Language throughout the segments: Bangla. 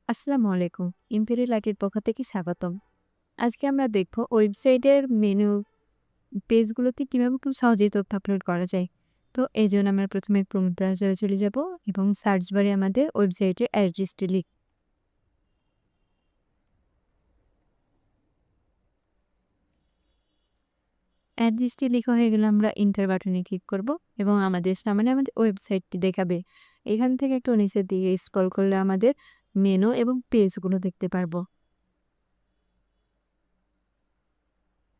আসসালামু আলাইকুম। ইম্পেরিয়াল আর্টের পক্ষ থেকে স্বাগতম। আজকে আমরা দেখব ওয়েবসাইটের মেনু পেজগুলোতে কিভাবে খুব সহজেই তথ্য আপলোড করা যায়। তো এজন্য আমরা ১ম এ ক্রোম ব্রাউজারে চলে যাব এবং সার্চ বারে আমাদের ওয়েবসাইটের অ্যাড্রেসটি লেখা হয়ে গেলে আমরা এন্টার বাটনে ক্লিক করব এবং আমাদের সামনে আমাদের ওয়েবসাইটটি দেখাবে। এখান থেকে একটু নিচের দিকে স্ক্রল করলে আমাদের মেনু এবং পেজগুলো দেখতে পারবো।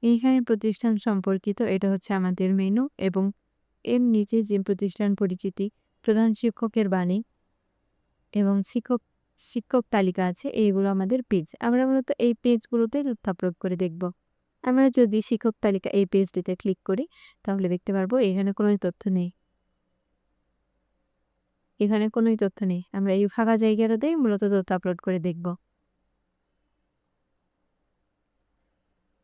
এইখানে প্রতিষ্ঠান সম্পর্কিত এটা হচ্ছে আমাদের মেনু এবং এর নিচে যে প্রতিষ্ঠান পরিচিতি, প্রধান শিক্ষকের বাণী এবং শিক্ষক তালিকা আছে এইগুলো আমাদের পেজ। আমরা মূলত এই পেজগুলোতে তথ্য আপলোড করে দেখব। আমরা যদি শিক্ষক তালিকা এই পেজটিতে ক্লিক করি তাহলে দেখতে পারবো এখানে কোনোই তথ্য নেই। এখানে কোনোই তথ্য নেই। আমরা এই ফাঁকা জায়গাটাতেই মূলত তথ্য আপলোড করে দেখব।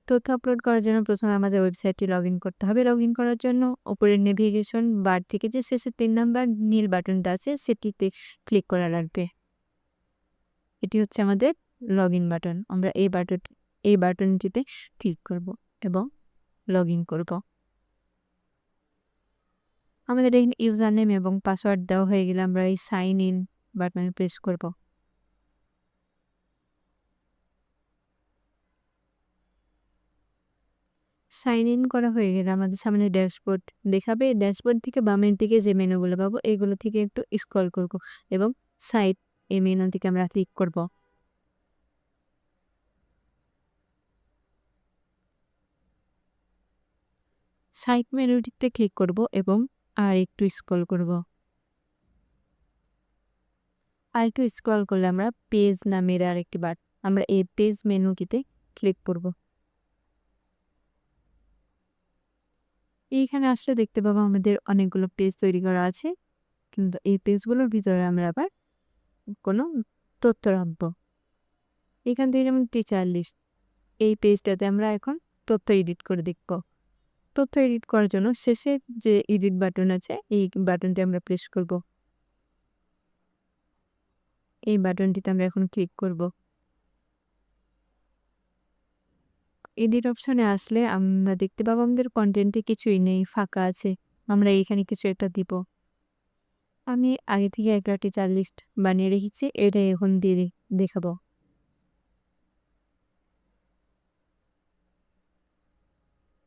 তথ্য আপলোড করার জন্য প্রথমে আমাদের ওয়েবসাইটটি লগইন করতে হবে। লগইন করার জন্য উপরের নেভিগেশন বার থেকে যে শেষে ৩ নাম্বার নীল বাটনটা আছে সেটিতে ক্লিক করা লাগবে। এটি হচ্ছে আমাদের লগইন বাটন। আমরা এই বাটনটিতে ক্লিক করব এবং লগইন করব। আমাদের এখানে ইউজার নেম এবং পাসওয়ার্ড দেওয়া হয়ে গেলে আমরা এই সাইন ইন বাটনে প্রেস করব। সাইন ইন করা হয়ে গেলে আমাদের সামনে ড্যাশবোর্ড দেখাবে। ড্যাশবোর্ড থেকে বামের দিকে যে মেনুগুলো পাবো এগুলো থেকে একটু স্ক্রল করব এবং সাইট এই মেনুটিকে আমরা ক্লিক করব। সাইট মেনুটিতে ক্লিক করব এবং একটু স্ক্রল করব। আরেকটু স্ক্রল করলে আমরা পেজ নামের আরেকটি আমরা এই পেজ মেনুটিতে ক্লিক করব। এইখানে আসলে দেখতে পাবো আমাদের অনেকগুলো পেজ তৈরি করা আছে। কিন্তু এই পেজগুলোর ভিতরে আমরা আবার কোনো তথ্য রাখবো। এখান থেকে যেমন টিচার লিস্ট এই পেজটাতে আমরা এখন তথ্য এডিট করে দেখব। তথ্য এডিট করার জন্য শেষে যে এডিট বাটন আছে এই বাটনটি আমরা প্রেস করব। এই বাটনটিতে আমরা এখন ক্লিক করব। এডিট অপশনে আসলে আমরা দেখতে পাবো আমাদের কনটেন্টে কিছুই নেই, ফাঁকা আছে। আমরা এখানে কিছু একটা দিব। আমি আগে থেকে একটা টিচার লিস্ট বানিয়ে রেখেছি। এটাই এখন দিয়ে দেখাবো।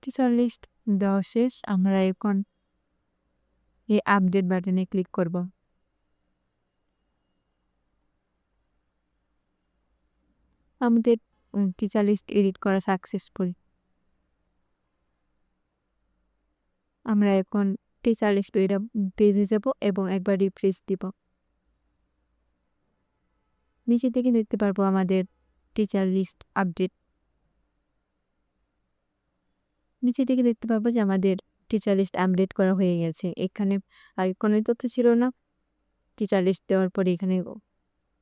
টিচার লিস্ট দেওয়া শেষ। আমরা এখন এই আপডেট বাটনে ক্লিক করব। আমাদের টিচার লিস্ট এডিট করা সাকসেসফুল। আমরা এখন টিচার লিস্ট পেজে যাব এবং একবার রিফ্রেশ দিব। নিচে থেকে দেখতে পারবো আমাদের টিচার লিস্ট আপডেট। নিচে থেকে দেখতে পারবো যে আমাদের টিচার লিস্ট আপডেট করা হয়ে গেছে। এখানে আগে কোনো তথ্য ছিল না। টিচার লিস্ট দেওয়ার পরে এখানে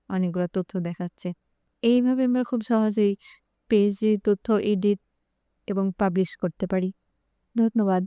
অনেকগুলো তথ্য দেখাচ্ছে। এইভাবে আমরা খুব সহজেই পেজে তথ্য এডিট এবং পাবলিশ করতে পারি। ধন্যবাদ।